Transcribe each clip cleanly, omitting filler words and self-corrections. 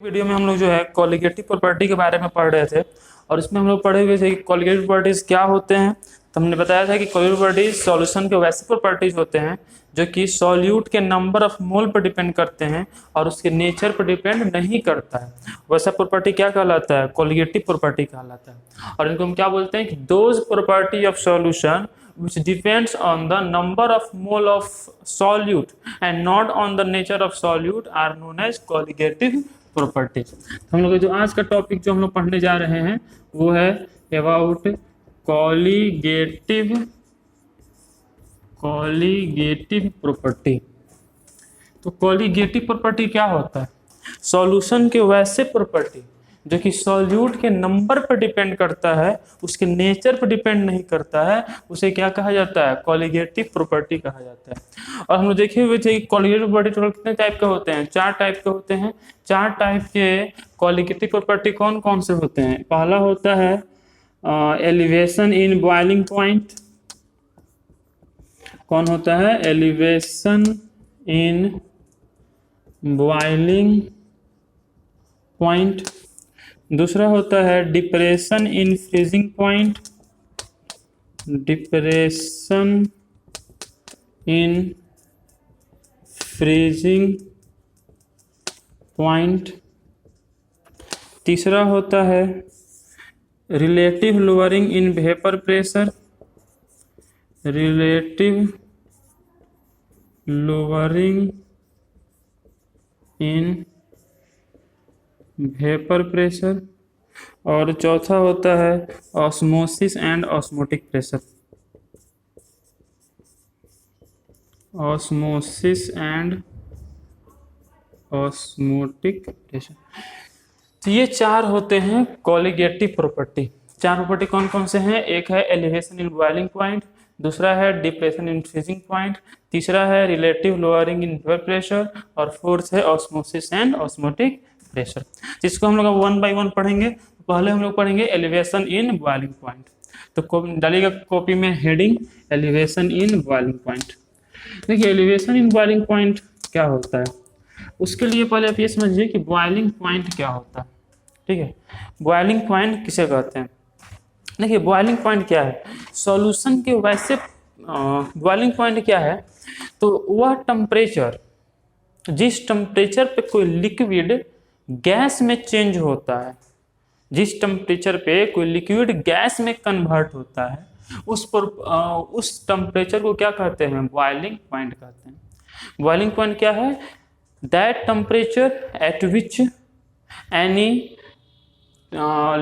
Video में हम लोग जो है कॉलिगेटिव प्रॉपर्टी के बारे में पढ़ रहे थे और इसमें हम लोग पढ़े हुए थे कि कॉलिगेटिव प्रॉपर्टीज क्या होते हैं। तो हमने बताया था कि कॉलिगेटिव प्रॉपर्टीज सॉल्यूशन के वैसे प्रॉपर्टीज होते हैं जो कि सॉल्यूट के नंबर ऑफ मोल पर डिपेंड करते हैं और उसके नेचर पर डिपेंड नहीं करता है। वैसा प्रॉपर्टी क्या कहलाता है? कॉलिगेटिव प्रॉपर्टी कहलाता है। और इनको हम क्या बोलते हैं कि those property of solution which depends on the number of mole of solute and not on the nature of solute are known as colligative properties। हम लोग जो आज का टॉपिक जो हम लोग पढ़ने जा रहे हैं वो है अबाउट कॉलिगेटिव प्रॉपर्टी। तो कॉलिगेटिव प्रॉपर्टी क्या होता है? सॉल्यूशन के वैसे प्रॉपर्टी जो कि सॉल्यूट के नंबर पर डिपेंड करता है, उसके नेचर पर डिपेंड नहीं करता है, उसे क्या कहा जाता है? कॉलिगेटिव प्रॉपर्टी कहा जाता है। और हम लोग देखे हुए थे कि कॉलिगेटिव प्रॉपर्टी टोटल कितने टाइप के होते हैं? 4 टाइप के होते हैं। 4 टाइप के कॉलिगेटिव प्रॉपर्टी कौन कौन से होते हैं? पहला होता है एलिवेशन इन बॉइलिंग पॉइंट। कौन होता है? Elevation in boiling point. दूसरा होता है depression in freezing point. Depression in freezing point. तीसरा होता है relative lowering in vapour pressure. Relative lowering in vapour pressure. और चौथा होता है osmosis and osmotic pressure. Osmosis and osmotic pressure. तो ये 4 होते हैं कॉलिगेटिव प्रॉपर्टी। 4 प्रॉपर्टी कौन कौन से हैं? एक है एलिवेशन इन बॉइलिंग पॉइंट, दूसरा है डिप्रेशन इन फ्रीजिंग पॉइंट, तीसरा है relative lowering in vapour pressure और फोर्थ है ऑस्मोसिस एंड ऑस्मोटिक प्रेशर। जिसको हम लोग 1 बाय 1 पढ़ेंगे। पहले हम लोग पढ़ेंगे एलिवेशन इन बॉइलिंग पॉइंट। तो डालिएगा कॉपी में heading elevation in boiling point. देखिए एलिवेशन इन बॉइलिंग पॉइंट क्या होता है, उसके लिए पहले आप ये समझिए कि बॉइलिंग पॉइंट क्या होता है। ठीक है, बॉइलिंग पॉइंट किसे कहते हैं? देखिए बॉइलिंग पॉइंट क्या है? सॉल्यूशन के वैसे बॉइलिंग पॉइंट क्या है? तो वह टेम्परेचर जिस टेम्परेचर पे कोई लिक्विड गैस में चेंज होता है, जिस टेम्परेचर पे कोई लिक्विड गैस में कन्वर्ट होता है, उस टेम्परेचर को क्या कहते हैं? बॉइलिंग पॉइंट कहते हैं। बॉइलिंग पॉइंट क्या है? That temperature at which any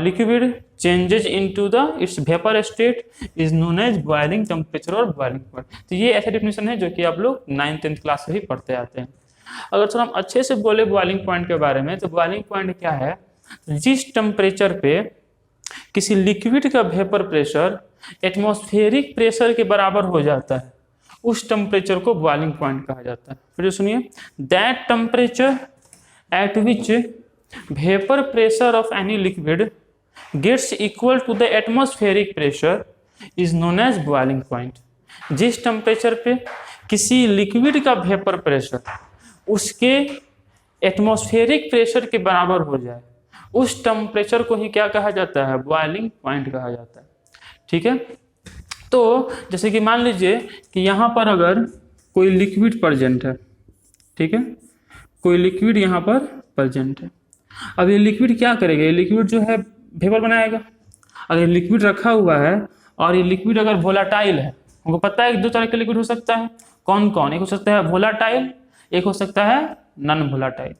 liquid changes into the its vapour state is known as boiling temperature और बॉइलिंग पॉइंट। तो ये ऐसा डेफिनेशन है जो कि आप लोग 9th-10th क्लास से ही पढ़ते आते हैं। अगर थोड़ा हम अच्छे से बोले बॉइलिंग पॉइंट के बारे में, तो बॉइलिंग पॉइंट क्या है? जिस टेम्परेचर पे किसी लिक्विड का वेपर प्रेशर एटमॉस्फेरिक प्रेशर के बराबर हो जाता है, उस टेम्परेचर को बॉइलिंग पॉइंट कहा जाता है। फिर सुनिए, that temperature at which vapour pressure of any liquid gets equal to the atmospheric pressure is known as boiling point. जिस टेम्परेचर पे किसी लिक्विड का वेपर प्रेशर उसके एटमॉस्फेरिक प्रेशर के बराबर हो जाए, उस टेम्परेचर को ही क्या कहा जाता है? बॉइलिंग पॉइंट कहा जाता है। ठीक है, तो जैसे कि मान लीजिए कि यहाँ पर अगर कोई लिक्विड प्रेजेंट है, ठीक है, कोई लिक्विड यहाँ पर प्रेजेंट है। अब ये लिक्विड क्या करेगा? ये लिक्विड जो है वेपर बनाएगा। अगर लिक्विड रखा हुआ है और ये लिक्विड अगर वोलाटाइल है, हमको पता है कि 2 तरह के लिक्विड हो सकता है। कौन कौन? एक हो सकता है वोलाटाइल, एक हो सकता है नॉन वोलाटाइल।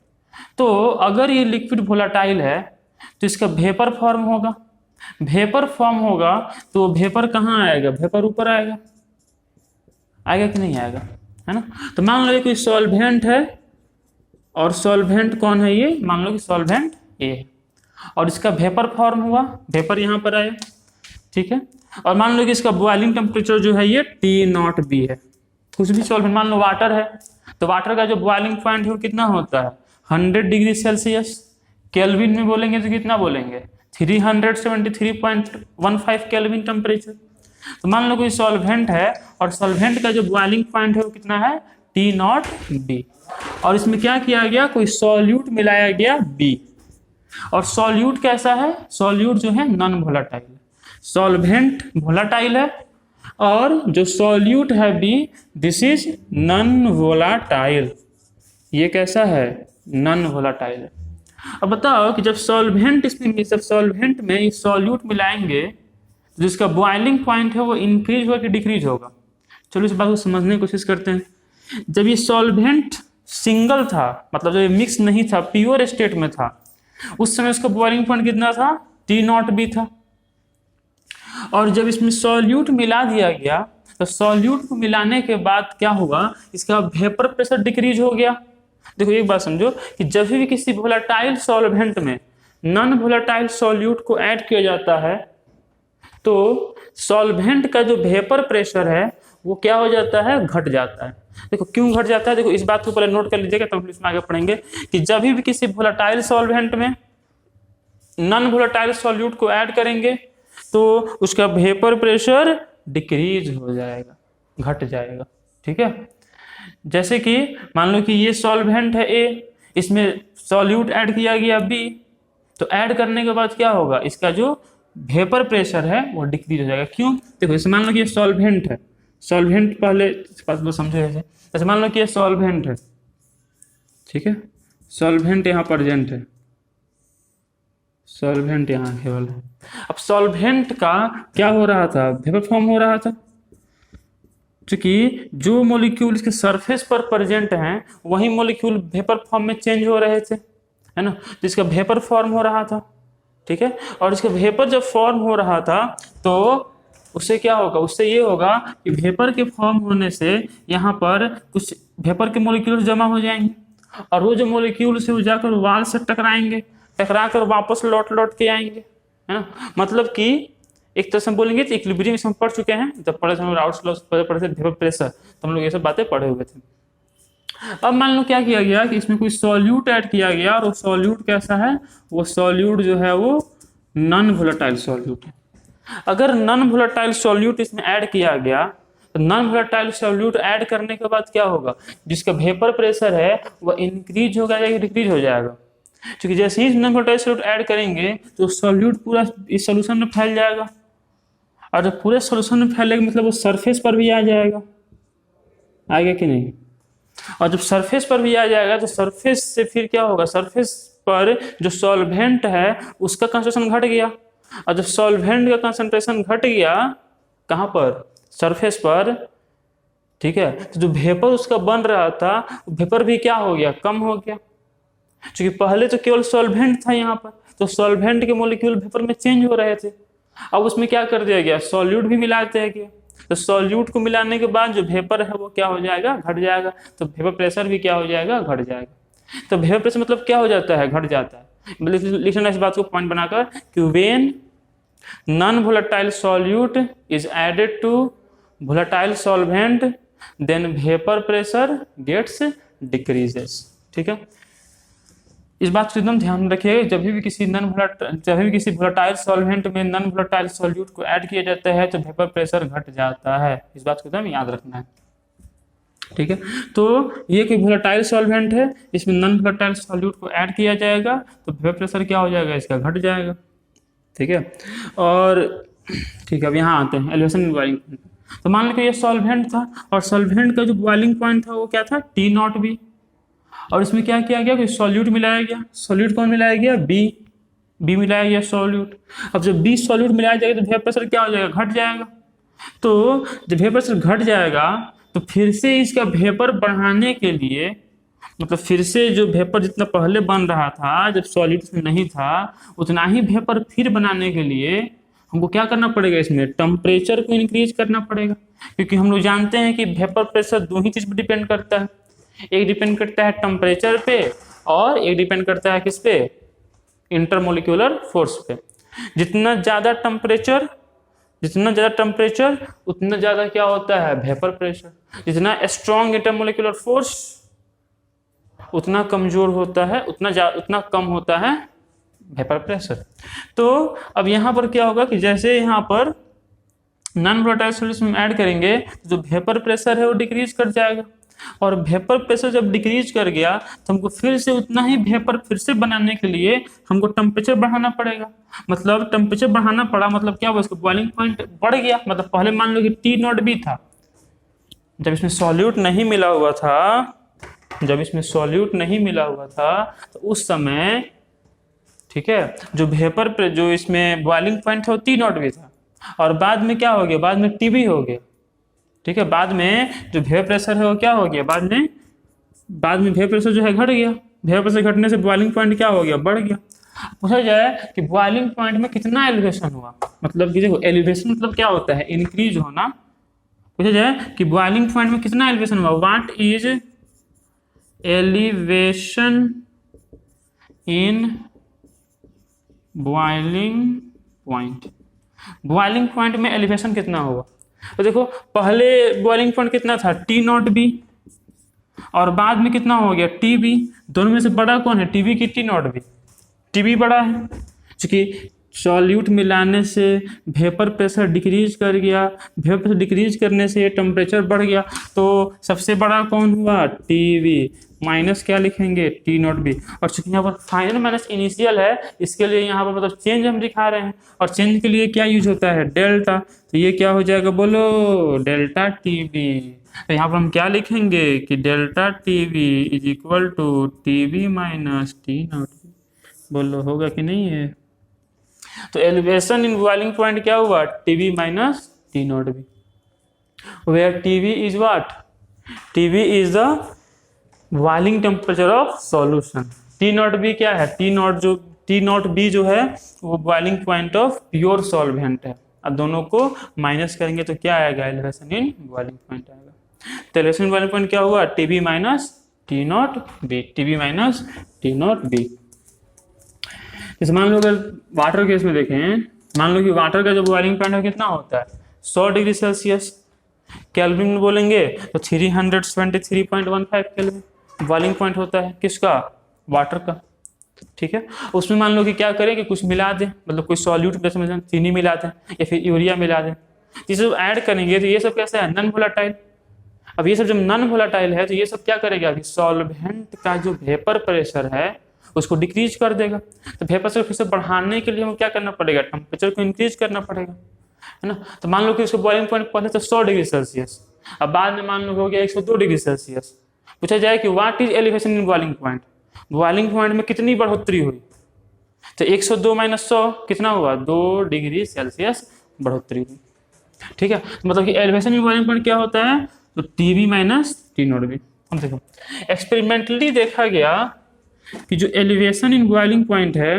तो अगर ये लिक्विड वोलाटाइल है तो इसका वेपर फॉर्म होगा। वेपर फॉर्म होगा तो वेपर कहाँ आएगा? वेपर ऊपर आएगा। आएगा कि नहीं आएगा? है ना। तो मान लो कोई सॉल्वेंट है और सॉल्वेंट कौन है? ये मान लो कि सॉल्वेंट ए है और इसका वेपर फॉर्म हुआ, वेपर यहाँ पर आया। ठीक है, और मान लो कि इसका बॉइलिंग टेम्परेचर जो है ये T0B है। कुछ भी सॉल्वेंट, मान लो वाटर है, तो वाटर का जो बॉइलिंग पॉइंट है वो कितना होता है? 100 डिग्री सेल्सियस। केल्विन में बोलेंगे तो कितना बोलेंगे? 373.15 केल्विन टेम्परेचर। तो मान लो कोई सॉल्वेंट है और सॉल्वेंट का जो बॉइलिंग पॉइंट है वो कितना है? T not be. और इसमें क्या किया गया, कोई सॉल्यूट मिलाया गया बी। और सॉल्यूट कैसा है, सॉल्यूट जो है नॉन वोलेटाइल, सॉल्वेंट वोलेटाइल है, और जो सॉल्यूट है B this is non volatile. ये कैसा है, नॉन वोलेटाइल है। अब बताओ कि जब सॉल्वेंट में सॉल्यूट मिलाएंगे तो जिसका बॉइलिंग पॉइंट है वो इंक्रीज होगा कि डिक्रीज होगा। चलो इस बात को समझने की कोशिश करते हैं। जब ये सॉल्वेंट सिंगल था, मतलब जब ये मिक्स नहीं था, प्योर स्टेट में था, उस समय उसका बॉइलिंग पॉइंट कितना था, टी नॉट बी था। और जब इसमें सॉल्यूट मिला दिया गया तो सॉल्यूट को मिलाने के बाद क्या होगा, इसका वेपर प्रेशर डिक्रीज हो गया। देखो एक बात समझो कि जब भी किसी वोलेटाइल सॉल्वेंट में नॉन वोलेटाइल सॉल्यूट को ऐड किया जाता है तो सॉल्वेंट का जो वेपर प्रेशर है वो क्या हो जाता है, घट जाता है। देखो क्यों घट जाता है, देखो इस बात को पहले नोट कर लीजिएगा तब हम इसमें आगे पढ़ेंगे कि जब भी किसी वोलेटाइल सॉल्वेंट में नॉन वोलेटाइल सॉल्यूट को ऐड करेंगे तो उसका वेपर प्रेशर डिक्रीज हो जाएगा, घट जाएगा। ठीक है, जैसे कि मान लो कि ये सॉल्वेंट है ए, इसमें सॉल्यूट ऐड किया गया बी, तो ऐड करने के बाद क्या होगा, इसका जो वेपर प्रेशर है वो डिक्रीज हो जाएगा। क्यों, देखो जैसे मान लो कि ये सॉल्वेंट है, सॉल्वेंट पहले इस बात को समझो। जैसे मान लो कि ये सॉल्वेंट है, ठीक है, सॉल्वेंट यहाँ प्रेजेंट है, सॉल्वेंट यहाँ केवल है। अब सॉल्वेंट का क्या हो रहा था, वेपर फॉर्म हो रहा था, क्योंकि जो मॉलिक्यूल इसके सरफेस पर प्रेजेंट हैं वही मॉलिक्यूल वेपर फॉर्म में चेंज हो रहे थे, है ना, जिसका वेपर फॉर्म हो रहा था। ठीक है, और इसका वेपर जब फॉर्म हो रहा था तो उससे क्या होगा, उससे ये होगा कि वेपर के फॉर्म होने से यहाँ पर कुछ वेपर के मॉलिक्यूल जमा हो जाएंगे और वो जो मॉलिक्यूल से वो जाकर वाल से टकराएंगे, टकरा कर वापस लौट के आएंगे, है ना। मतलब कि एक तरह से हम बोलेंगे तो इक्विलिब्रियम इसमें पढ़ चुके हैं, जब पढ़े थे हम राउट्स लॉस पढ़े थे, वेपर प्रेशर, तो हम लोग ये सब बातें पढ़े हुए थे। अब मान लो क्या किया गया कि इसमें कोई सॉल्यूट ऐड किया गया और वो सॉल्यूट कैसा है, वो सॉल्यूट जो है वो नॉन वोलेटाइल सॉल्यूट है। अगर नॉन वोलेटाइल सॉल्यूट इसमें ऐड किया गया तो नॉन वोलेटाइल सॉल्यूट ऐड करने के बाद क्या होगा, जिसका वेपर प्रेशर है वह इंक्रीज होगा या डिक्रीज हो जाएगा। क्योंकि जैसे ही नॉन वोलेटाइल सॉल्यूट ऐड करेंगे तो सॉल्यूट पूरा इस सॉल्यूशन में फैल जाएगा, और जब पूरे सॉल्यूशन में फैलेगा मतलब वो सरफेस पर भी आ जाएगा, आएगा कि नहीं। और जब सरफेस पर भी आ जाएगा तो सरफेस से फिर क्या होगा, सरफेस पर जो सॉल्वेंट है उसका कंसंट्रेशन घट गया, और जब सॉल्वेंट का कंसंट्रेशन घट गया कहाँ पर, सरफेस पर, ठीक है, तो जो वेपर उसका बन रहा था वेपर भी क्या हो गया, कम हो गया। क्योंकि पहले तो केवल सॉल्वेंट था यहाँ पर, तो सॉल्वेंट के मॉलिक्यूल वेपर में चेंज हो रहे थे, अब उसमें क्या कर दिया गया, सॉल्यूट भी मिलाते हैं क्या, तो सॉल्यूट को मिलाने के बाद जो वेपर है वो क्या हो जाएगा, घट जाएगा, तो वेपर प्रेशर भी क्या हो जाएगा, घट जाएगा। तो वेपर प्रेशर मतलब क्या हो जाता है, घट जाता है। लिखना इस बात को पॉइंट बनाकर कि when non volatile solute is added to volatile solvent then vapour pressure gets decreases. ठीक है, इस बात को एकदम ध्यान रखिए, जब भी किसी वोलेटाइल सॉल्वेंट में नॉन वोलेटाइल सॉल्यूट को ऐड किया जाता है तो वेपर प्रेशर घट जाता है, इस बात को एकदम याद रखना है। ठीक है, तो ये कोई वोलेटाइल सॉल्वेंट है, इसमें नॉन वोलेटाइल सॉल्यूट को ऐड किया जाएगा तो वेपर प्रेशर क्या हो जाएगा, इसका घट जाएगा। ठीक है, और ठीक है, अब यहाँ आते हैं एलिवेशन बॉइलिंग पॉइंट। तो मान लो कि ये सॉल्वेंट था और सॉल्वेंट का जो बॉइलिंग पॉइंट था वो क्या था, टी नॉट बी, और इसमें क्या किया गया, कोई सॉल्यूट मिलाया गया। सॉल्यूट कौन मिलाया गया, बी मिलाया गया सॉल्यूट। अब जब बी सॉल्यूट मिलाया जाएगा तो वेपर प्रेशर क्या हो जाएगा, घट जाएगा। तो जब वेपर प्रेशर घट जाएगा तो फिर से इसका वेपर बढ़ाने के लिए, मतलब फिर से जो वेपर जितना पहले बन रहा था जब सॉल्यूट इसमें नहीं था उतना ही वेपर फिर बनाने के लिए हमको क्या करना पड़ेगा, इसमें टेम्परेचर को इंक्रीज करना पड़ेगा। क्योंकि हम लोग जानते हैं कि वेपर प्रेशर दो ही चीज पर डिपेंड करता है, एक डिपेंड करता है टेम्परेचर पे और एक डिपेंड करता है किस पे, इंटरमोलिक्यूलर फोर्स पे। जितना ज्यादा टेम्परेचर उतना ज्यादा क्या होता है, वेपर प्रेशर। जितना स्ट्रॉन्ग इंटरमोलिक्यूलर फोर्स उतना कमजोर होता है, उतना कम होता है वेपर प्रेशर। तो अब यहाँ पर क्या होगा कि जैसे यहाँ पर नॉन वोलेटाइल सॉल्यूशन में ऐड करेंगे तो जो वेपर प्रेशर है वो डिक्रीज कर जाएगा, और वेपर प्रेशर जब डिक्रीज कर गया तो हमको फिर से उतना ही वेपर फिर से बनाने के लिए हमको टेम्परेचर बढ़ाना पड़ेगा। मतलब टेम्परेचर बढ़ाना पड़ा मतलब क्या हुआ, इसका बॉइलिंग पॉइंट बढ़ गया। मतलब पहले मान लो कि टी नॉट बी था, जब इसमें सॉल्यूट नहीं मिला हुआ था, जब इसमें सॉल्यूट नहीं मिला हुआ था तो उस समय, ठीक है, जो वेपर पे जो इसमें बॉइलिंग पॉइंट था वो टी नॉट भी था, और बाद में क्या हो गया, बाद में टीबी हो गया। ठीक है, बाद में जो वेपर प्रेशर है वो क्या हो गया, बाद में वेपर प्रेशर जो है घट गया। वेपर प्रेशर घटने से बॉइलिंग पॉइंट क्या हो गया, बढ़ गया। पूछा जाए कि बॉइलिंग पॉइंट में कितना एलिवेशन हुआ, मतलब कि देखो एलिवेशन मतलब क्या होता है, इंक्रीज होना। पूछा जाए कि बॉइलिंग पॉइंट में कितना एलिवेशन हुआ, what is elevation in boiling point. Boiling point में एलिवेशन कितना होगा, तो देखो पहले बॉइलिंग पॉइंट कितना था, टी नॉट बी, और बाद में कितना हो गया, टी बी। दोनों में से बड़ा कौन है, टी बी की T not B, T B बड़ा है, क्योंकि सॉल्यूट मिलाने से वेपर प्रेशर डिक्रीज कर गया, वेपर प्रेशर डिक्रीज करने से टेम्परेचर बढ़ गया, तो सबसे बड़ा कौन हुआ, टी बी, माइनस क्या लिखेंगे, टी नॉट बी। और चूंकि यहाँ पर फाइनल माइनस इनिशियल है, इसके लिए यहाँ पर मतलब चेंज हम दिखा रहे हैं, और चेंज के लिए क्या यूज होता है, डेल्टा। तो ये क्या हो जाएगा, बोलो, डेल्टा टी बी। तो यहाँ पर हम क्या लिखेंगे कि delta T B is equal to T B minus T not B. बोलो होगा कि नहीं है। तो एलिवेशन इन बॉइलिंग पॉइंट क्या हुआ, TB minus T not B, where TB is what, TB is the boiling temperature of solution. T not B क्या है, टी नॉट बी जो है वो boiling point of pure solvent है। अब दोनों को माइनस करेंगे तो क्या आएगा, एलिवेशन इन बॉइलिंग पॉइंट आएगा। तो एलिवेशन इन बॉइलिंग पॉइंट क्या हुआ, TB minus T not be, TB minus T not be. जैसे मान लो अगर वाटर केस में देखें, मान लो कि वाटर का जो बॉइलिंग पॉइंट है कितना होता है, 100 डिग्री सेल्सियस। केल्विन में बोलेंगे तो 323.15 केल्विन बॉइलिंग पॉइंट होता है, किसका, वाटर का। ठीक है, उसमें मान लो कि क्या करें कि कुछ मिला दें, मतलब कोई सॉल्यूट जैसे चीनी मिला दें या फिर यूरिया मिला दें, ये सब ऐड करेंगे तो ये सब कैसा है, नॉन वोलेटाइल। अब ये सब जब नॉन वोलेटाइल है तो ये सब क्या करेगा कि सॉल्वेंट का जो वेपर प्रेशर है उसको डिक्रीज कर देगा। तो वेपर प्रेशर फिर से बढ़ाने के लिए हमें क्या करना पड़ेगा, टेम्परेचर को इंक्रीज करना पड़ेगा, है ना। तो मान लो कि उसको बॉइलिंग पॉइंट पहले तो 100 डिग्री सेल्सियस, अब बाद में मान लो हो गया 102 डिग्री सेल्सियस। पूछा जाए कि what is elevation in boiling point, boiling point में कितनी बढ़ोतरी हुई, तो 102 माइनस 100 कितना हुआ, 2 डिग्री सेल्सियस बढ़ोतरी हुई। ठीक है, मतलब कि एलिवेशन इन बॉइलिंग पॉइंट क्या होता है, तो TB minus T not be. हम देखो एक्सपेरिमेंटली देखा गया कि जो एलिवेशन इन बॉइलिंग पॉइंट है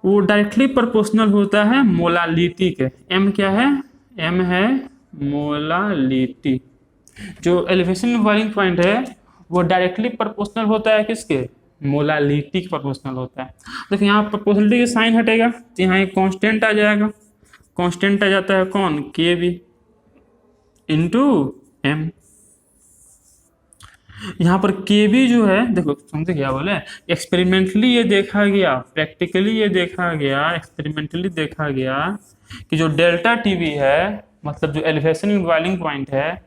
वो डायरेक्टली प्रोपोर्शनल होता है मोलालिटी के। एम क्या है, एम है मोलालिटी। जो एलिवेशन इन बॉइलिंग पॉइंट है वो डायरेक्टली प्रोपोर्शनल होता है किसके, मोलालिटी के प्रोपोर्शनल होता है। देखिए यहाँ प्रोपोर्शनलिटी का साइन हटेगा तो यहाँ एक कांस्टेंट आ जाएगा, कांस्टेंट आ जाता है कौन, के बी इंटू एम। यहाँ पर के बी जो है, देखो समझे क्या बोले, एक्सपेरिमेंटली ये देखा गया, प्रैक्टिकली ये देखा गया, एक्सपेरिमेंटली देखा गया कि जो डेल्टा टीबी है, मतलब जो एलिवेशन इन बॉइलिंग पॉइंट है,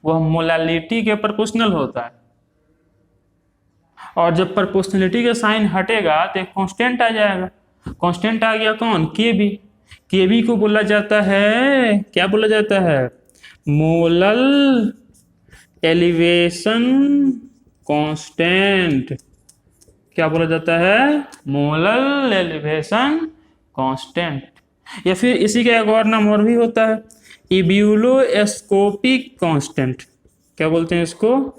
वह मोलालिटी के प्रोपोर्शनल होता है। और जब प्रोपोर्शनलिटी का साइन हटेगा तो एक कांस्टेंट आ जाएगा, कांस्टेंट आ गया कौन, के बी। के बी को बोला जाता है, क्या बोला जाता है, मोलल एलिवेशन कांस्टेंट। क्या बोला जाता है, मोलल एलिवेशन कांस्टेंट। या फिर इसी का एक और नाम और भी होता है, इब्यूलोस्कोपिक कांस्टेंट। क्या बोलते हैं इसको,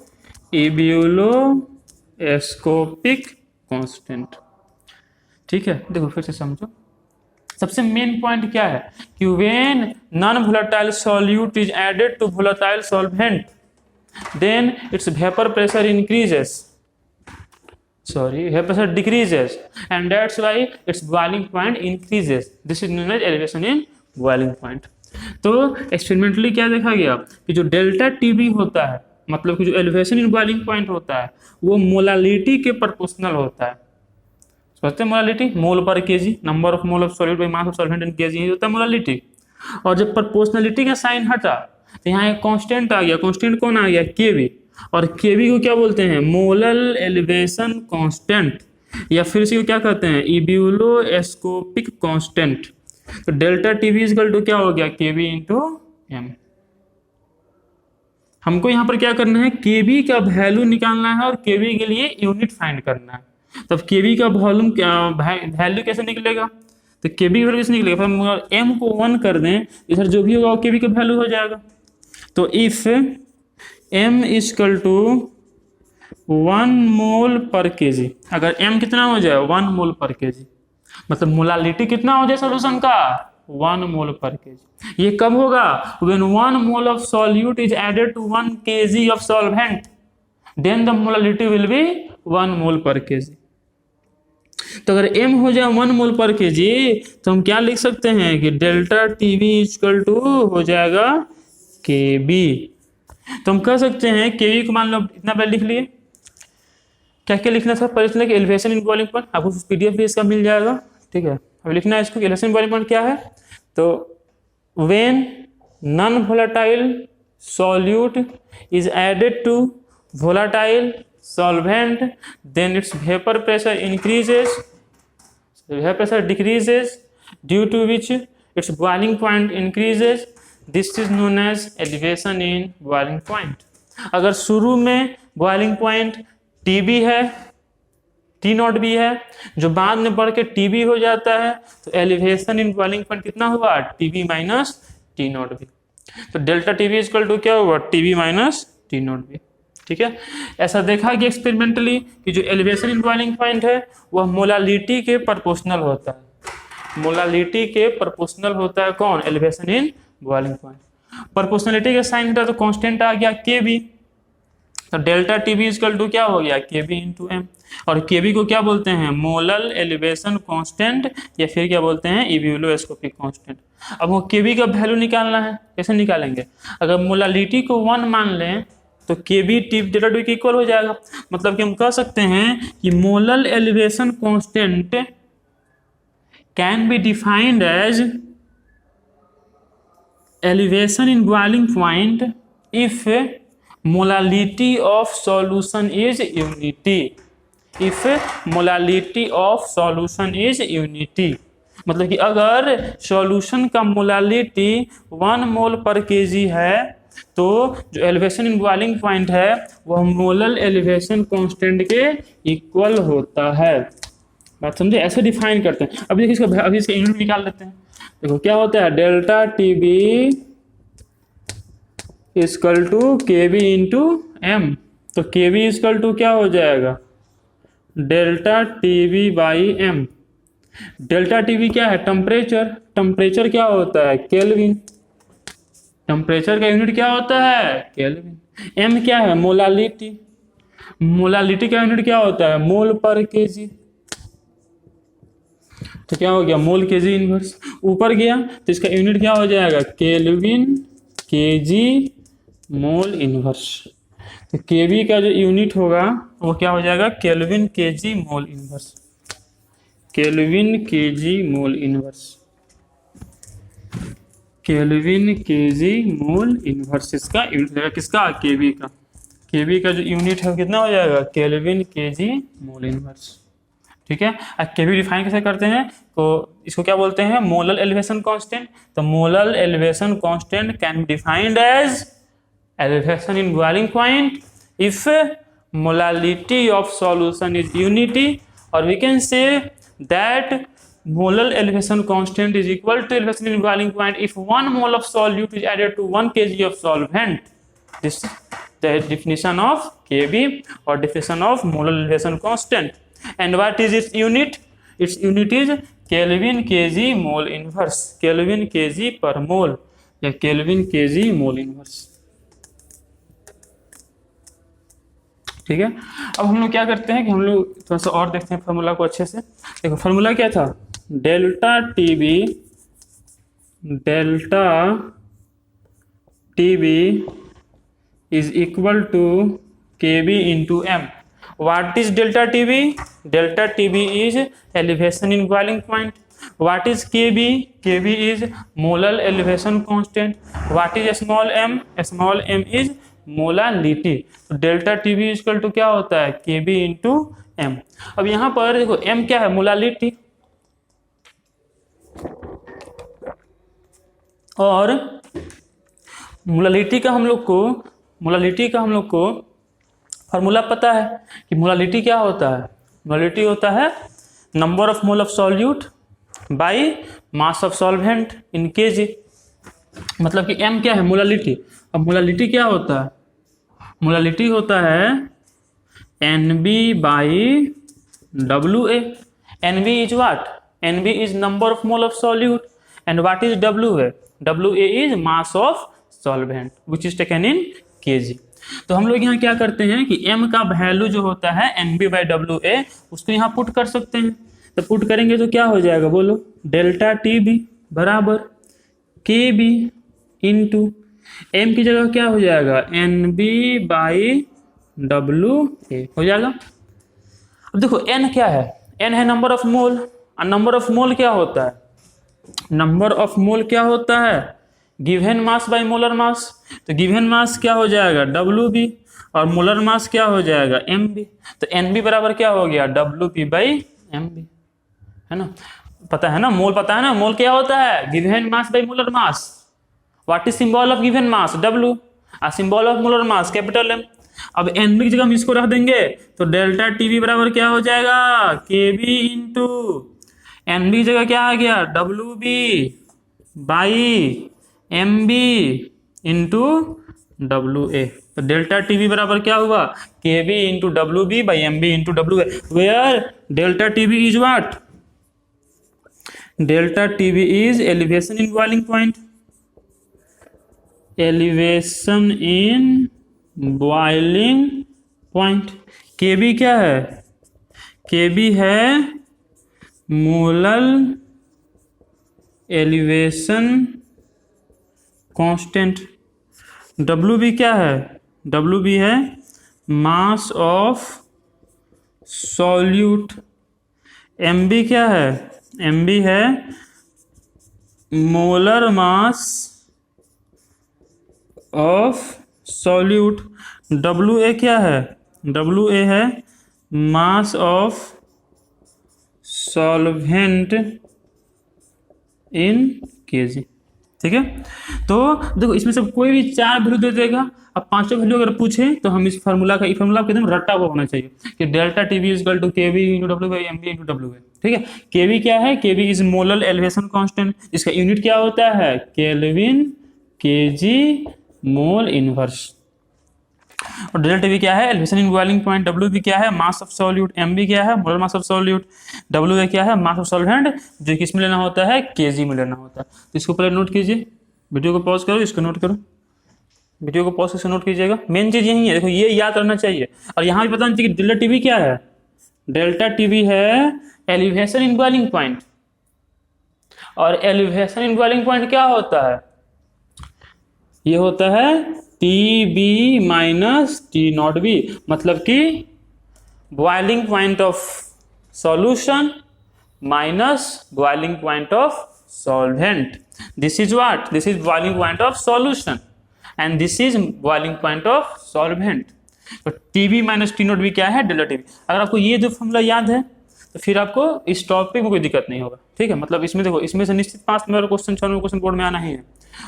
इब्यूलोस्कोपिक कांस्टेंट। ठीक है, देखो फिर से समझो। सबसे मेन पॉइंट क्या है कि when non volatile solute is added to volatile solvent then its vapor pressure increases, vapor pressure decreases, and that's why its boiling point increases. This is known as elevation in boiling point. तो experimentally क्या देखा गया कि जो delta TB होता है, मतलब कि जो एलिवेशन इन बॉइलिंग पॉइंट होता है, वो मोलालिटी के प्रोपोर्शनल होता है। समझते हैं molality, mole per KG, number of mole of solute by mass of solvent in KG, होता है मोलालिटी। और जब प्रोपोर्शनलिटी का साइन हटा तो यहाँ एक कांस्टेंट आ गया, कांस्टेंट कौन आ गया, केवी, और केवी को क्या बोलते हैं, मोलर एलिवेशन कांस्टेंट, या फिर इसी को क्या कहते हैं, इब्यूलोस्कोपिक कांस्टेंट। तो डेल्टा टीवी इक्वल टू क्या हो गया, केवी इंटू एम। हमको यहाँ पर क्या करना है, केवी का वैल्यू निकालना है और केवी के लिए यूनिट फाइंड करना है। तब केवी का वॉल्यूम वैल्यू कैसे निकलेगा, तो केवी की वैल्यू कैसे निकलेगा, फिर हम एम को 1 कर दें, इधर जो भी होगा केवी का वैल्यू हो जाएगा। तो if M equal to 1 mole per KG, अगर एम कितना हो जाए 1 मोल पर केजी, मतलब मोलालिटी कितना हो जाए सोल्यूशन का 1 मोल पर केजी। ये कब होगा, when 1 mole of solute is added to 1 kg of solvent, then the molality will be 1 mole per KG. तो अगर m हो जाए 1 मोल पर केजी, तो हम क्या लिख सकते हैं कि डेल्टा टीवी इक्वल टू हो जाएगा kb। तो हम कह सकते हैं kb को मान लो इतना पहले लिख लिए, क्या क्या लिखना था, पहले लिखना कि एलिवेशन इन बॉइलिंग पॉइंट, आपको पीडीएफ भी इसका मिल जाएगा, ठीक है। अब लिखना है इसको कि एलिवेशन इन बॉइलिंग पॉइंट क्या है, तो when non volatile solute is added to volatile solvent, then its vapor pressure increases, the vapor pressure decreases, due to which its boiling point increases. This is known as elevation in boiling point. अगर शुरू में boiling point TB है, T0 भी है, जो बाद में बढ़ के TB हो जाता है, तो elevation in boiling point कितना हुआ, TB माइनस T0 भी। तो डेल्टा TB इक्वल टू क्या हुआ, TB माइनस T0 भी, ठीक है। ऐसा देखा कि एक्सपेरिमेंटली कि जो एलिवेशन इन बॉइलिंग पॉइंट है वह मोलालिटी के प्रोपोर्शनल होता है, मोलालिटी के प्रोपोर्शनल होता है कौन, elevation in boiling point. Proportionality का साइन था तो कांस्टेंट आ गया केबी, तो डेल्टा टीबी इक्वल टू क्या हो गया, केबी इंटू एम। और केबी को क्या बोलते हैं, मोलर एलिवेशन कांस्टेंट, या फिर क्या बोलते हैं, इब्यूलोस्कोपिक कांस्टेंट। अब वो केबी का वैल्यू निकालना है, कैसे निकालेंगे, अगर मोलालिटी को 1 मान लें तो केबी डेल्टा टी के इक्वल हो जाएगा। मतलब कि हम कह सकते हैं कि molar elevation constant can be defined as elevation in boiling point if molality of solution is unity, if molality of solution is unity. मतलब कि अगर सॉल्यूशन का मोलालिटी 1 मोल पर केजी है तो जो एलिवेशन इन बॉइलिंग पॉइंट है वह molar elevation constant के इक्वल होता है। बात समझे, ऐसे डिफाइन करते हैं। अभी इसका यूनिट निकाल लेते हैं। देखो क्या होता है, delta TB equal to KB into M. तो केबी इक्वल टू क्या हो जाएगा, delta TB by M. Delta TB क्या है, टेम्परेचर, टेम्परेचर क्या होता है, केल्विन, टेम्परेचर का यूनिट क्या होता है, केल्विन। एम क्या है, मोलालिटी, मोलालिटी का यूनिट क्या होता है, मोल पर केजी। तो क्या हो गया, मोल केजी इनवर्स। ऊपर गया तो इसका यूनिट क्या हो जाएगा, केल्विन केजी मोल इनवर्स। तो केवी का जो यूनिट होगा वो क्या हो जाएगा, kelvin kg mole inverse, kelvin kg mole inverse, kelvin kg mole inverse. इसका यूनिट हो जाएगा किसका, केवी का। केवी का जो यूनिट है कितना हो जाएगा, केल्विन केजी मोल इनवर्स, ठीक है। अब केवी डिफाइन कैसे करते हैं, तो इसको क्या बोलते हैं, मोलर एलिवेशन कांस्टेंट। तो molar elevation constant can be defined as elevation in boiling point if molality of solution is unity, और we can say that molar elevation constant is equal to elevation in boiling point if 1 mole of solute is added to 1 kg of solvent. This is the definition of Kb or definition of molar elevation constant. And what is its unit? Its unit is Kelvin kg mole inverse, Kelvin kg per mole या Kelvin kg mole inverse, ठीक है। अब हम लोग क्या करते हैं कि हम लोग थोड़ा सा और देखते हैं फार्मूला को अच्छे से। देखो फार्मूला क्या था, delta TB, delta TB is equal to KB into M. What is delta TB, delta TB is elevation in boiling point. What is KB? KB is molar elevation constant. What is small M? Small M is molality. तो delta TB equal to क्या होता है? KB into M. अब यहां पर देखो M क्या है? मोलालिटी। और मोलालिटी का हम लोग को फॉर्मूला पता है कि मोलालिटी क्या होता है? मोलालिटी होता है number of mole of solute by mass of solvent in KG. मतलब कि m क्या है? मोलालिटी। अब मोलालिटी क्या होता है? मोलालिटी होता है NB by WA। NB is what? NB is number of mole of solute and what is WA? WA is mass of solvent which is taken in KG. तो हम लोग यहाँ क्या करते हैं कि m का वैल्यू जो होता है NB बाई WA उसको यहाँ पुट कर सकते हैं। तो पुट करेंगे तो क्या हो जाएगा बोलो? डेल्टा TB बराबर KB इंटू m की जगह क्या हो जाएगा? NB बाई WA हो जाएगा। अब देखो n क्या है? n है नंबर ऑफ मोल। और नंबर ऑफ मोल क्या होता है? नंबर ऑफ मोल क्या होता है? Given mass by molar mass. तो गिवन मास क्या हो जाएगा? WB और मोलर मास क्या हो जाएगा? MB। तो NB बराबर क्या हो गया? WB बाई MB, है ना? पता है ना मोल? पता है ना मोल क्या होता है? Given mass by molar mass. What is symbol of given mass? W। और symbol of molar mass capital M। अब NB की जगह हम इसको रख देंगे तो डेल्टा TB बराबर क्या हो जाएगा? KB इंटू NB की जगह क्या आ गया? WB by MB into WA। तो डेल्टा TB बराबर क्या हुआ? KB into WB by MB into WA। Where delta TB is what? Delta TB is elevation in boiling point. Elevation in boiling point. KB क्या है? KB है molar elevation constant. WB क्या है? WB है mass of solute. MB क्या है? MB है molar mass of solute. WA क्या है? WA है mass of solvent in KG. ठीक है, तो देखो इसमें से कोई भी 4 वैल्यू दे देगा। अब 5वां वैल्यू अगर पूछे तो हम इस फार्मूला का एकदम रट्टा हुआ होना चाहिए कि delta TB equal to KB into W by MB into WA। ठीक है, KB क्या है? KB is molar elevation constant. इसका यूनिट क्या होता है? Kelvin kg mole inverse. और डेल्टा TB क्या है? Elevation in boiling point. WB क्या है? Mass of solute. MB क्या है? Molar mass of solute. WA क्या है? मास ऑफ सॉल्वेंट, जो किस में लेना होता है? केजी में लेना होता है। तो इसको पहले नोट कीजिए, वीडियो को पॉज करो, इसको नोट करो, वीडियो को पॉज करके नोट कीजिएगा। मेन चीज यही है, देखो ये याद रहना चाहिए। और यहाँ भी पता नहीं चाहिए कि डेल्टा TB क्या है? डेल्टा TB है एलिवेशन इन बॉइलिंग पॉइंट। और एलिवेशन इन बॉइलिंग पॉइंट क्या होता है? ये होता है TB माइनस T0B, मतलब कि boiling point of solution minus boiling point of solvent. This is what? This is boiling point of solution and this is boiling point of solvent. तो TB minus T0B क्या है? Delta TB। अगर आपको ये जो formula याद है तो फिर आपको इस टॉपिक में कोई दिक्कत नहीं होगा। ठीक है, मतलब इसमें देखो, इसमें से निश्चित 5 number question 6 number question board में आना ही है।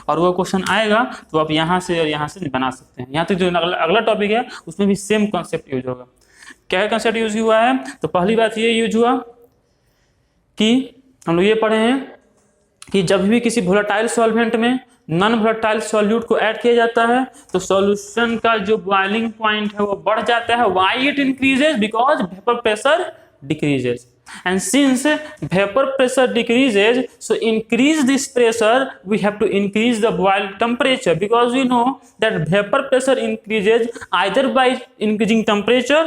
और वो क्वेश्चन आएगा तो आप यहाँ से और यहाँ से बना सकते हैं। यहाँ तक जो अगला टॉपिक है उसमें भी सेम कॉन्सेप्ट यूज होगा। क्या कॉन्सेप्ट यूज हुआ है? तो पहली बात ये यूज हुआ कि हम लोग ये पढ़े हैं कि जब भी किसी वोलेटाइल सॉल्वेंट में नॉन वोलेटाइल सॉल्यूट को ऐड किया जाता है तो सॉल्यूशन का जो बॉइलिंग पॉइंट है वो बढ़ जाता है। Why it increases? Because vapour pressure decreases, and since vapor pressure decreases, so increase this pressure we have to increase the boil temperature, because we know that vapor pressure increases either by increasing temperature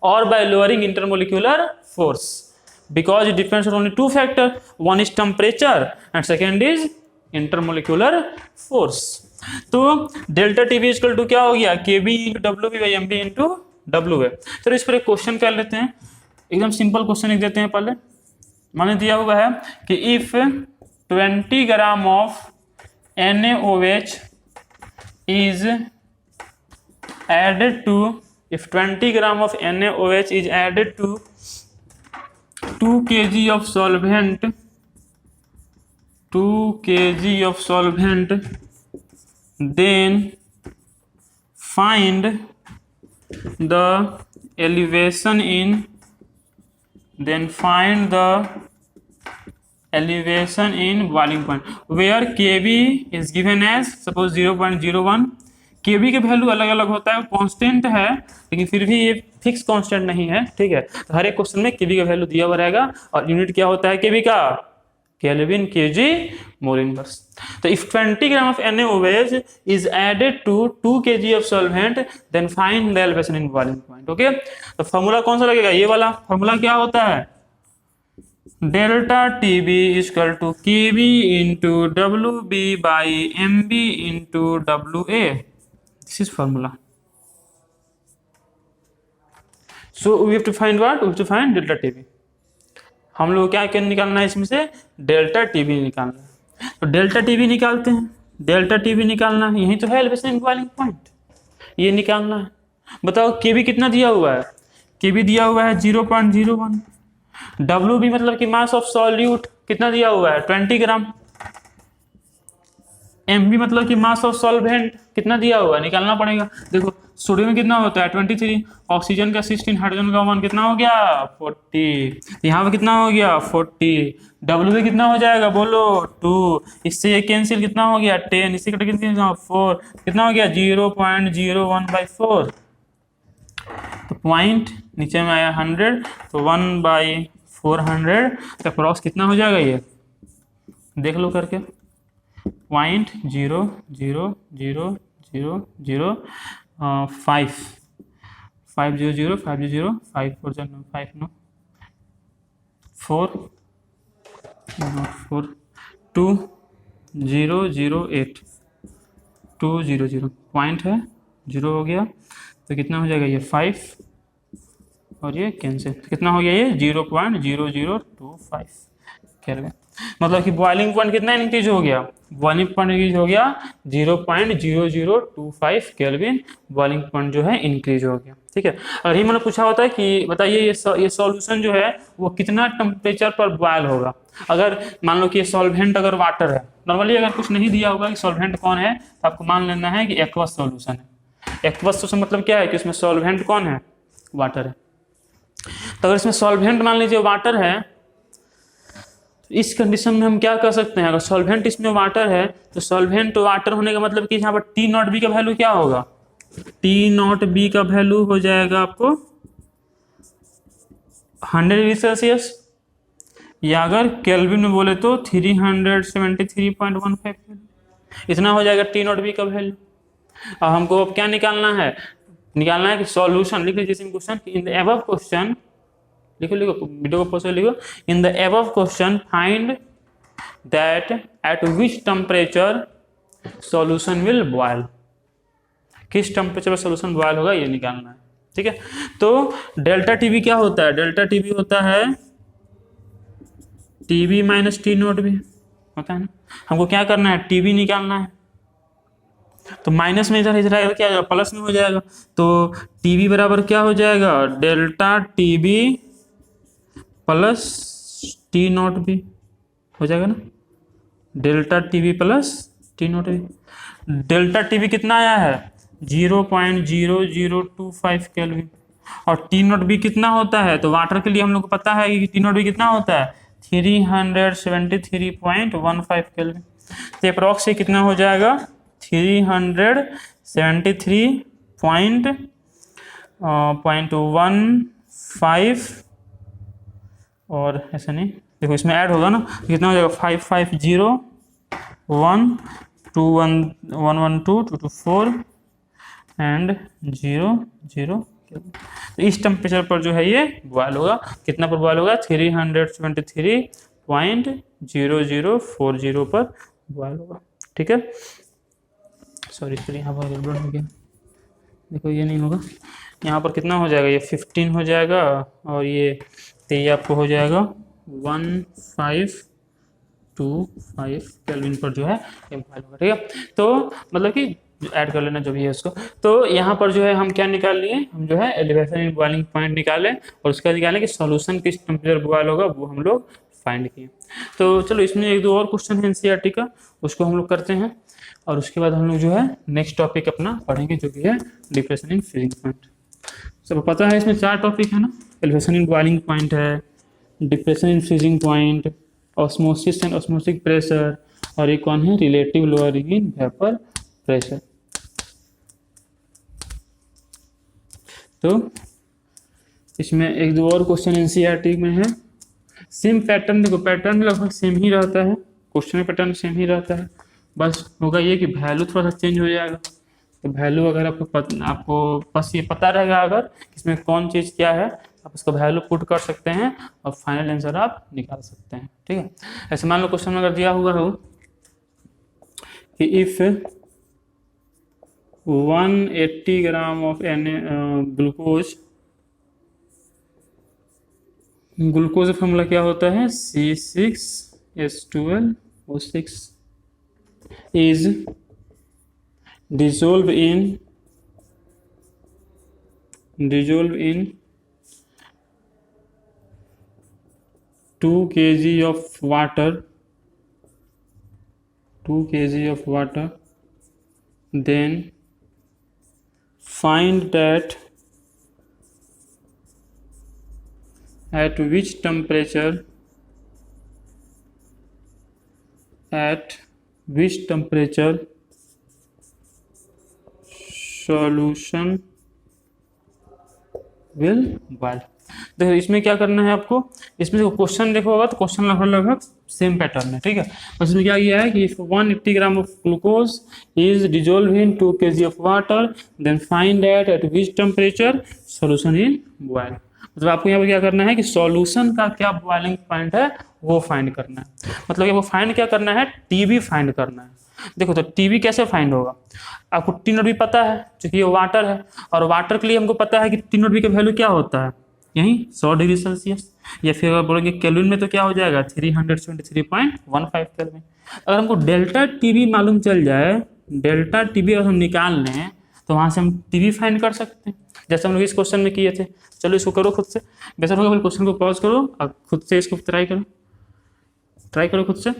or by lowering intermolecular force, because it depends on only 2 factors, one is temperature and second is intermolecular force। तो delta TB equal to क्या हो गया? KB into WB by MB into WA। चलो इस पर एक question कर लेते हैं, एकदम सिंपल क्वेश्चन लिख देते हैं पहले। मैंने दिया हुआ है कि if 20 gram of NaOH is added to, if 20 gram of NaOH is added to 2 kg of solvent, 2 kg of solvent, then find the elevation in, boiling point where Kb is given as suppose 0.01. Kb के value अलग अलग होता है, constant है लेकिन फिर भी ये फिक्स कांस्टेंट नहीं है, ठीक है। तो हर एक क्वेश्चन में Kb का वैल्यू दिया हुआ रहेगा और यूनिट क्या होता है Kb का, केल्विन kg मोल इनवर्स। तो if 20 gram of NaOH is added to 2 kg of solvent then find the elevation in boiling point। Okay, तो फॉर्मूला कौन सा लगेगा, ये वाला फॉर्मूला क्या होता है, delta TB equal to KB into WB by MB into WA, this is formula. So we have to find what, we have to find delta TB। हम लोग क्या निकालना है इसमें से, डेल्टा TB निकालना है। तो डेल्टा TB निकालते हैं, डेल्टा TB निकालना है, यही तो है एलिवेशन इन बॉइलिंग पॉइंट, ये निकालना है। बताओ KB कितना दिया हुआ है, KB दिया हुआ है 0.01, WB मतलब कि मास ऑफ सॉल्यूट कितना दिया हुआ है 20 ग्राम, MB मतलब कि मास ऑफ सॉल्वेंट कितना दिया हुआ है, निकालना पड़ेगा। देखो सोडियम में कितना होता है 23, ऑक्सीजन का 16, हाइड्रोजन का 1 कितना हो गया 40, यहाँ पे कितना हो गया 40, WB कितना हो जाएगा बोलो 2, इससे ये कैंसिल कितना हो गया 10, इससे कट कितना 4, कितना हो गया 0.01/4। तो पॉइंट नीचे में आया 100, तो 1/400 का क्रॉस कितना हो जाएगा, ये देख लो करके 0.00005 5 500 500 5 4 5 9 4 4 2008 200 पॉइंट है, 0 हो गया तो कितना हो जाएगा ये 5 और ये कैंसिल, कितना हो गया ये 0.0025 केल्विन। मतलब कि बॉइलिंग पॉइंट कितना इंक्रीज हो गया, बॉइलिंग पॉइंट इंक्रीज हो गया 0.0025 केल्विन, बॉइलिंग पॉइंट जो है इंक्रीज हो गया, ठीक है। अगर ही मैंने पूछा होता है कि बताइए ये सॉल्यूशन जो है वो कितना टेम्परेचर पर बॉयल होगा, अगर मान लो कि ये सॉल्वेंट अगर वाटर है, नॉर्मली अगर कुछ नहीं दिया होगा कि सॉल्वेंट कौन है तो आपको मान लेना है कि एक्वस सॉल्यूशन है। एक्वस सॉल्यूशन मतलब क्या है कि उसमें सॉल्वेंट कौन है, वाटर है। तो अगर इसमें सॉल्वेंट मान लीजिए वाटर है, तो इस कंडीशन में हम क्या कर सकते हैं, अगर सॉल्वेंट इसमें वाटर है तो सॉल्वेंट वाटर होने का मतलब कि यहाँ पर T0B का वैल्यू क्या होगा, T0B का वैल्यू हो जाएगा आपको 100 डिग्री सेल्सियस, या अगर केल्विन में बोले तो 373.15 इतना हो जाएगा T0B का वैल्यू। अब हमको अब क्या निकालना है कि सॉल्यूशन लिख लीजिए question, in the above question लिखो वीडियो को पॉज लिखो, in the above question find that at which temperature solution will boil, किस टेम्परेचर पर सॉल्यूशन बॉयल होगा ये निकालना है, ठीक है। तो डेल्टा TB क्या होता है, डेल्टा TB होता है TB माइनस T0B होता है ना। हमको क्या करना है TB निकालना है, तो माइनस में इधर क्या जाएगा प्लस में हो जाएगा, तो TB बराबर क्या हो जाएगा डेल्टा TB प्लस T0B हो जाएगा ना, delta TB plus T0B। Delta TB कितना आया है 0.0025 केल्विन, और T0B कितना होता है, तो वाटर के लिए हम लोग को पता है कि T0B कितना होता है 373.15 केल्विन। तो अप्रॉक्स से कितना हो जाएगा 373.15 और ऐसा नहीं, देखो इसमें ऐड होगा ना, कितना हो जाएगा 550 1 2 1 1 1 2 2 2 4 एंड 0 0। तो इस टेम्परेचर पर जो है ये बॉयल होगा, कितना पर बॉयल होगा 373.0040 पर बॉयल होगा, ठीक है। सॉरी यहाँ पर गड़बड़ हो गया, देखो ये नहीं होगा, यहाँ पर कितना हो जाएगा ये 15 हो जाएगा और ये आपको हो जाएगा 1525 केल्विन पर जो है ये बॉयल होगा, ठीक है। तो मतलब कि ऐड कर लेना जो भी है उसको। तो यहाँ पर जो है हम क्या निकाल लिए, हम जो है एलिवेशन इन बॉइलिंग पॉइंट निकालें और उसका निकालें कि सॉल्यूशन किस टेम्परेचर बॉयल होगा, वो हम लोग फाइंड किए। तो चलो इसमें एक दो और क्वेश्चन है एनसीईआरटी का, उसको हम लोग करते हैं और उसके बाद हम लोग जो है नेक्स्ट टॉपिक अपना पढ़ेंगे जो कि है डिप्रेशन इन फ्रीजिंग पॉइंट। सब पता है इसमें 4 टॉपिक है ना, एलिवेशन इन बॉइलिंग पॉइंट है, depression in freezing point, osmosis and osmotic pressure, और एक कौन है, relative lowering in vapour pressure. तो इसमें एक दो और क्वेश्चन एनसीईआरटी में है, सेम पैटर्न, देखो पैटर्न लगभग सेम ही रहता है, क्वेश्चन पैटर्न सेम ही रहता है, बस होगा ये कि वैल्यू थोड़ा सा चेंज हो जाएगा। तो वैल्यू अगर आपको बस ये पता रहेगा अगर इसमें कौन चीज़ क्या है, आप उसका वैल्यू पुट कर सकते हैं और फाइनल आंसर आप निकाल सकते हैं, ठीक है। ऐसे मान लो क्वेश्चन में अगर दिया हुआ हो कि if 180 gram of glucose formula क्या होता है, C6H12O6 is dissolved in 2 kg of water, then find that at which temperature solution will boil। देखो इसमें क्या करना है आपको, इसमें जो क्वेश्चन देखो होगा तो क्वेश्चन लगभग सेम पैटर्न है, ठीक है। बस इसमें क्या किया है कि 180 gram of glucose is dissolve in 2 kg of water, then find that at which temperature solution is boil. मतलब आपको यहाँ पर क्या करना है कि सॉल्यूशन का क्या बॉइलिंग पॉइंट है वो फाइंड करना है, मतलब कि वो फाइंड क्या करना है, टीबी फाइंड करना है। देखो तो टीबी कैसे फाइंड होगा, आपको टी नॉट बी पता है क्योंकि ये वाटर है, और वाटर के लिए हमको पता है कि टी नॉट बी का वैल्यू क्या होता है, यही 100 डिग्री सेल्सियस, या फिर अगर बोलेंगे केल्विन में तो क्या हो जाएगा 373.15 केल्विन। अगर हमको डेल्टा टीबी मालूम चल जाए, डेल्टा टीबी अगर हम निकाल लें तो वहाँ से हम टीबी फाइंड कर सकते हैं, जैसे हम लोग इस क्वेश्चन में किए थे। चलो इसको करो खुद से, बेहतर होगा क्वेश्चन को पॉज करो और खुद से इसको ट्राई करो खुद से,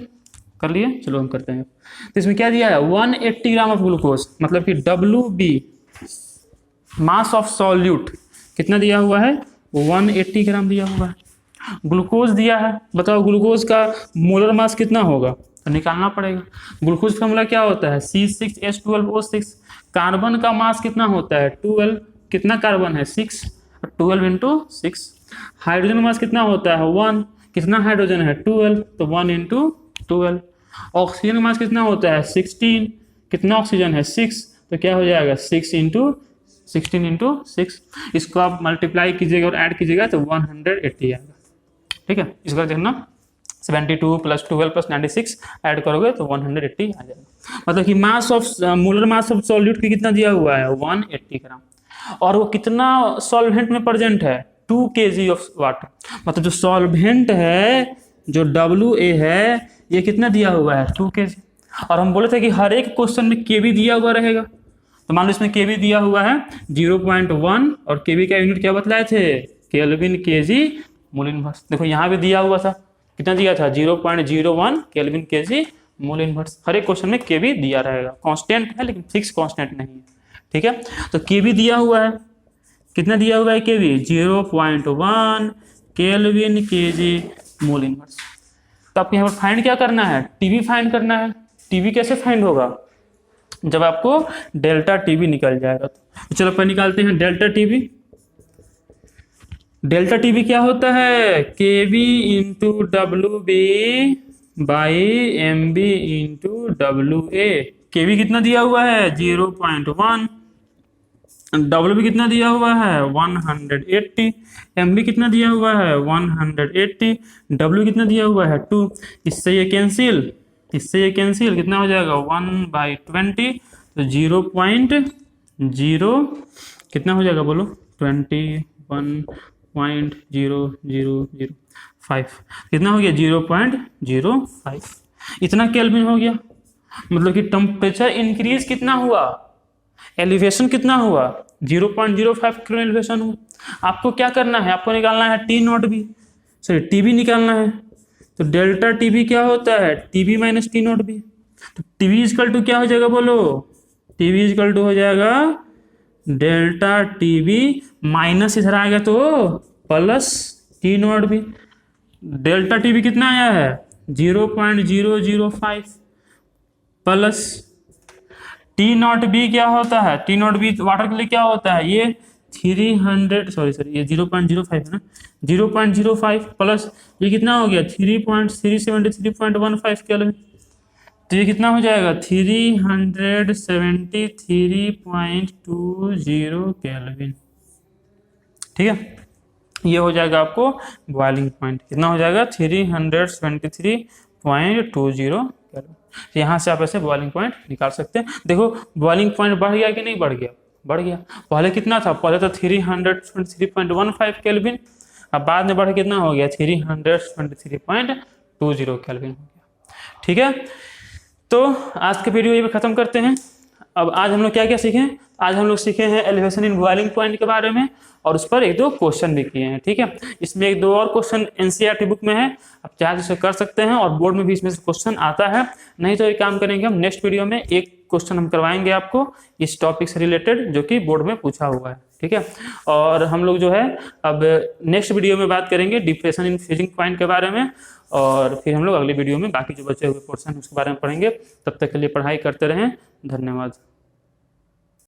कर लिए। चलो हम करते हैं। तो इसमें क्या दिया है, 180 ग्राम ऑफ ग्लूकोज, मतलब कि WB मास ऑफ सॉल्यूट कितना दिया हुआ है, 180 ग्राम दिया हुआ है। ग्लूकोज दिया है, बताओ ग्लूकोज का मोलर मास कितना होगा, तो निकालना पड़ेगा। ग्लूकोज फॉर्मूला क्या होता है, C6H12O6। कार्बन का मास कितना होता है 12, कितना कार्बन है 6, 12 इंटू 6। हाइड्रोजन मास कितना होता है 1, कितना हाइड्रोजन है 12, तो 1 इंटू 12। ऑक्सीजन मास कितना होता है 16, कितना ऑक्सीजन है 6, तो क्या हो जाएगा 16 इंटू 6। इसको आप मल्टीप्लाई कीजिएगा और ऐड कीजिएगा तो 180 आएगा, ठीक है। इसका देखना 72 प्लस 12 प्लस 96 ऐड करोगे तो 180 आ जाएगा। मतलब कि mass of molar mass of solute की कितना दिया हुआ है 180 ग्राम, और वो कितना सॉल्वेंट में प्रेजेंट है 2 kg ऑफ वाटर। मतलब जो सॉल्वेंट है, जो WA है, ये कितना दिया हुआ है 2 kg। और हम बोले थे कि हर एक क्वेश्चन में केवी दिया हुआ रहेगा, तो मान लो इसमें केवी दिया हुआ है 0.1 और केवी का यूनिट क्या बतलाए थे, केल्विन केजी मोल इनवर्स। देखो यहाँ भी दिया हुआ था, कितना दिया था 0.01 केल्विन केजी मोल इनवर्स। हर एक क्वेश्चन में केवी दिया रहेगा, कांस्टेंट है लेकिन फिक्स कांस्टेंट नहीं है, ठीक है। तो केवी दिया हुआ है, कितना दिया हुआ है केवी 0.1 केल्विन केजी मोल इनवर्स। तो आपको यहाँ पर फाइंड क्या करना है, टीवी फाइंड करना है। टीवी कैसे फाइंड होगा, जब आपको डेल्टा टीवी निकल जाएगा। तो चलो अपन निकालते हैं डेल्टा टीवी। डेल्टा टीवी क्या होता है, KV into WB by MB into WA। KV कितना दिया हुआ है 0.1, WB कितना दिया हुआ है 180, MB कितना दिया हुआ है 180, W कितना दिया हुआ है 2। इससे ये कैंसिल कितना हो जाएगा 1/20, तो 0.0 कितना हो जाएगा बोलो 21.0005 कितना हो गया 0.05, इतना केल्विन हो गया। मतलब कि टेम्परेचर इंक्रीज कितना हुआ, एलिवेशन कितना हुआ 0.05 केल्विन एलिवेशन हुआ। आपको क्या करना है, आपको निकालना है T not B, sorry T B निकालना है। तो डेल्टा टी बी क्या होता है, T B minus T not B. तो टी बी इजकल टू क्या हो जाएगा बोलो, टी बी इजकल टू हो जाएगा डेल्टा टी बी माइनस इधर आएगा तो plus T not B. Delta T B कितना आया है 0.005 प्लस टी नॉट बी क्या होता है, टी नॉट बी वाटर के लिए क्या होता है, ये 300 सॉरी ये 0.05 है ना, 0.05 प्लस ये कितना हो गया 373.15 केल्विन। तो ये कितना हो जाएगा 373.20 केल्विन। ठीक है, ये हो जाएगा आपको बॉइलिंग पॉइंट, कितना हो जाएगा 373.20 केल्विन। तो यहाँ से आप ऐसे बॉइलिंग पॉइंट निकाल सकते हैं। देखो बॉइलिंग पॉइंट बढ़ गया कि नहीं बढ़ गया, बढ़ गया। पहले कितना था, पहले तो 323.15 केल्विन, अब बाद में बढ़ कितना हो गया 323.20 केल्विन हो गया। ठीक है, तो आज के वीडियो ये भी खत्म करते हैं। अब आज हम लोग क्या क्या सीखे, आज हम लोग सीखे हैं एलिवेशन इन बॉइलिंग पॉइंट के बारे में, और उस पर एक दो क्वेश्चन भी किए हैं। ठीक है, इसमें एक दो और क्वेश्चन एनसीईआरटी बुक में है, आप चाहे तो कर सकते हैं, और बोर्ड में भी इसमें से क्वेश्चन आता है। नहीं तो एक काम करेंगे हम, नेक्स्ट वीडियो में एक क्वेश्चन हम करवाएंगे आपको इस टॉपिक से रिलेटेड जो कि बोर्ड में पूछा हुआ है। ठीक है, और हम लोग जो है अब नेक्स्ट वीडियो में बात करेंगे डिप्रेशन इन फ्रीजिंग पॉइंट के बारे में, और फिर हम लोग अगली वीडियो में बाकी जो बचे हुए पोर्शन उसके बारे में पढ़ेंगे। तब तक के लिए पढ़ाई करते रहें, धन्यवाद।